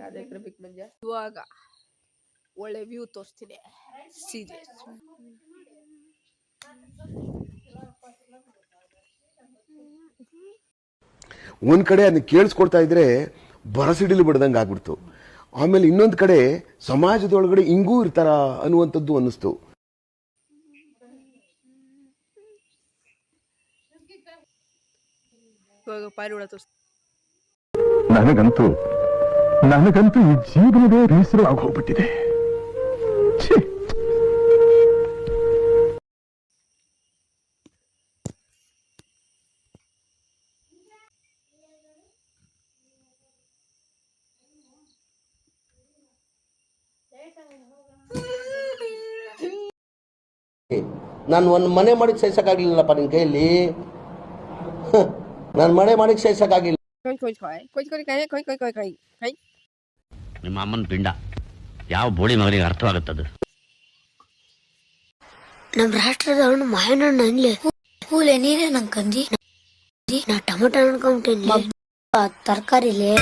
ಯಾವ್ದಕ್ಕೆ ಮಂಜ ಇವಾಗ ಒಳ್ಳೆ ವ್ಯೂ ತೋರಿಸ್ತೀನಿ ಸೀರಿಯಸ್ ಒಂದ್ ಕಡೆ ಅದನ್ನ ಕೇಳಿಸ್ಕೊಡ್ತಾ ಇದ್ರೆ ಬರಸಿಡಿಲು ಬಿಡ್ದಂಗೆ ಆಗ್ಬಿಡ್ತು. ಆಮೇಲೆ ಇನ್ನೊಂದ್ ಕಡೆ ಸಮಾಜದೊಳಗಡೆ ಹಿಂಗೂ ಇರ್ತಾರ ಅನ್ನುವಂಥದ್ದು ಅನ್ನಿಸ್ತು. ನನಗಂತೂ ಈ ಜೀವನವೇ ಬೇಸರ ಆಗೋಗ್ಬಿಟ್ಟಿದೆ. ನಾನು ಒಂದು ಮನೆ ಮಾಡಿಕ್ ಸಹಿಸಕ್ಕಾಗ್ಲಿಲ್ಲಪ್ಪ ನಿನ್ ಕೈಯಲ್ಲಿ. ನಾನು ಮನೆ ಮಾಡಿಕ್ ಸಹಿಸಕ್ಕಾಗಿಲ್ಲ. ನಿಮ್ಮ ಅಮ್ಮನ ಪಿಂಡ ಯಾವ ಬೋಳಿ ಮಗನಿಗೆ ಅರ್ಥವಾಗುತ್ತದು. ನಮ್ಮ ರಾಷ್ಟ್ರದ ಹಣ್ಣು ಮಾವಿನ ಹಣ್ಣು ಅನ್ಲಿ ಹೂಲೆ ನೀರೇ ನಂಗೆ ಕಂದಿ ನಾ ಟೊಮೆಟೊ ಅನ್ಕೊಂಬಿಟ್ಟಿನಿ ತರಕಾರಿಲಿ